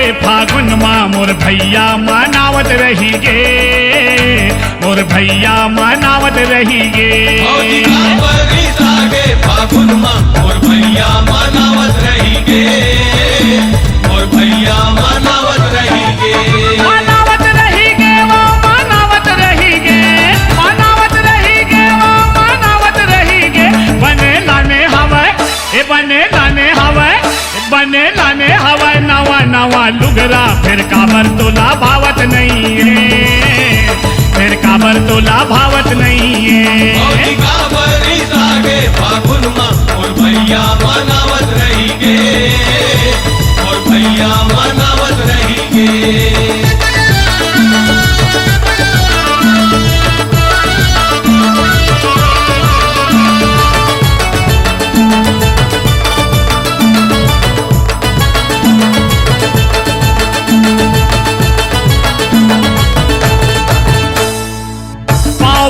लागे फागुन माँ मोर भैया मनावत रही गे, मोर भैया मनावत रही गे। भौजी का बरिस लागे फागुन माँ मोर भैया मनावत रही गे, मोर भैया मनावत रही गे। मनावत रही गे वो मनावत रही गे, मनावत रही गे वो मनावत रही गे। बने लाने हवा ए बने लाने हवा, बने लाने हवा नवा नवा लुगरा, फिर काबर तोला भावत नहीं है, फिर काबर तोला भावत नहीं है। भौजी का बरिस लागे फागुन माँ मोर भैया मनावत रही गे, मोर भैया मनावत रही गे।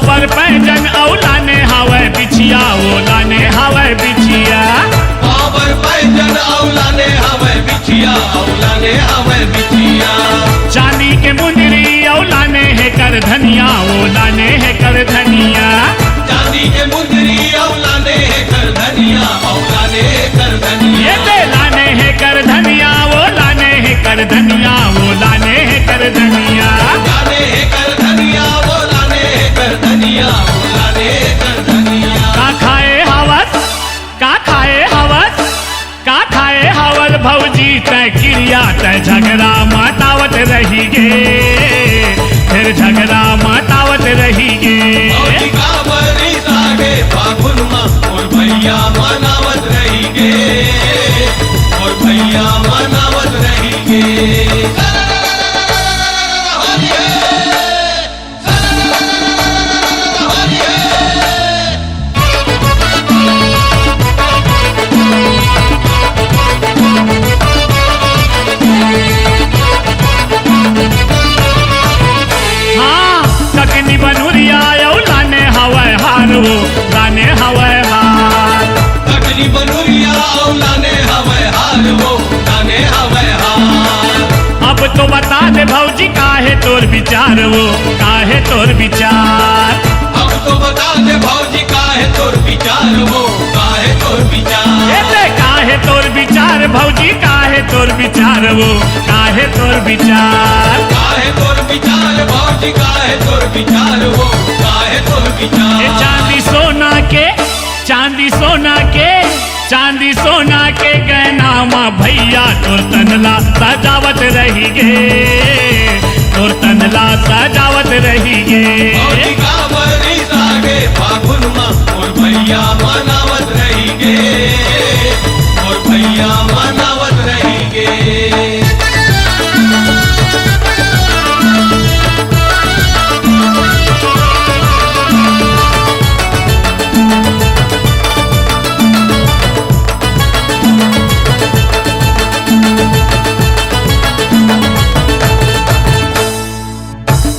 पर पैजन औलाने हवे बिछिया, ओलाने हवे बिछिया। पावर पैजन औलाने हवे बिछिया, औलाने हवे बिछिया। चांदी के मुंदरी औलाने है कर धनिया, ओलाने है कर धनिया। चांदी के मुंदरी औलाने है कर धनिया, औलाने कर धनिया। ये लाने है कर धनिया, ओलाने है कर धनिया, ओलाने है कर धनिया। लाने है कर धनिया, ओलाने है कर धनिया, ओलाने कर धनिया। का खाए हवस, का खाए हवस, का खाए हवस भौजी तय क्रिया, तय झगड़ा मटावत रही गे, फिर झगड़ा मटावत रही गे। भौजी का बरिस लागे फागुन माँ मोर भैया मनावत रही गे, मोर भैया मनावत रही गे। ककनी बनुरिया लाने हवाए हार, वो लाने हवाए हार। ककनी बनुरिया लाने हवाए हार, वो लाने हवाए हार। अब तो बता दे भौजी काहे तोर विचार, वो काहे तोर विचार। अब तो बता दे भौजी काहे तोर विचार, वो काहे तोर विचार। ऐसे काहे तोर विचार भौजी, काहे तोर विचार, वो काहे तोर विचार। काहे तोर विचार भौजी, काहे तोर विचार, वो काहे तोर विचार। चांदी सोना के, चांदी सोना के, चांदी सोना के गहना माँ भैया तोर तनला सजावत रही गे, तोर तनला सजावत रही गे। भौजी का बरिस लागे फागुन माँ मोर भैया मनावत रही गे, मोर भैया मनावत रही गे।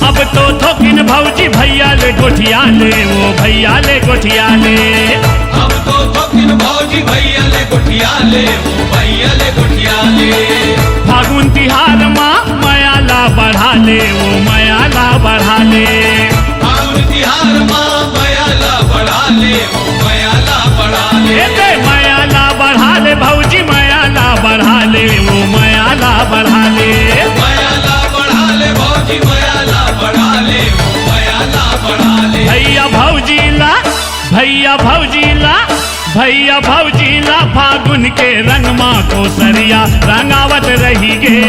अब तो थोकिन भौजी भैया ले गोठिया ले, वो भैया ले गोठिया ले। अब तो थोकिन भौजी भैया ले गोठिया ले, वो भैया ले गोठिया ले। फागुन तिहार माँ मयाला बढ़ा ले, वो मयाला बढ़ा ले। फागुन तिहार माँ मयाला बढ़ा ले, वो मयाला बढ़ा ले। ऐसे मयाला बढ़ा ले भौजी, मयाला बढ़ा ले, वो मयाला बढ़ा ले। मयाला बढ़ा ले भौजी, मयाला बढ़ा ले, वो मयाला बढ़ा ले। भैया भौजी ला, भैया भौजी ला, भैया भौजी ला फागुन के रंग माँ कोसरिया रंगावत रही गे,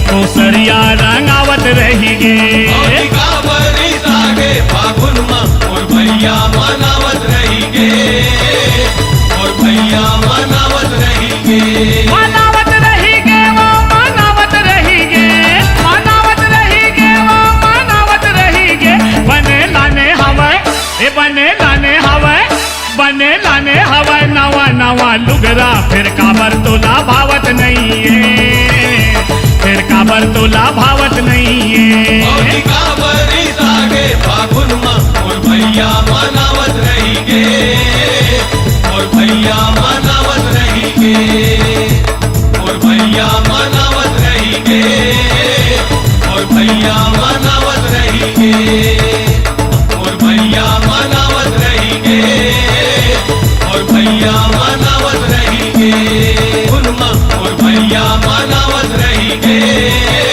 कोसरिया रंगावत रही गे। भौजी का बरिस लागे फागुन माँ मोर भैया मनावत रही गे, मोर भैया मनावत रही गे। मनावत रही गे वो मनावत रही गे, मनावत रही गे वो मनावत रही गे। बने लाने हवा ए बने लाने हवा, बने लाने हवा नवा नवा लुगरा, फिर काबर तोला भावत नहीं है, फिर काबर तोला भावत नहीं है। भौजी का बरिस लागे फागुन माँ मोर भैया मनावत रही गे, मोर भैया मनावत रही गे, मोर भैया मनावत गे और भैया मनावत रही गे और भैया मनावत रही गे और भैया मनावत रही गे उनमा और भैया मनावत रही गे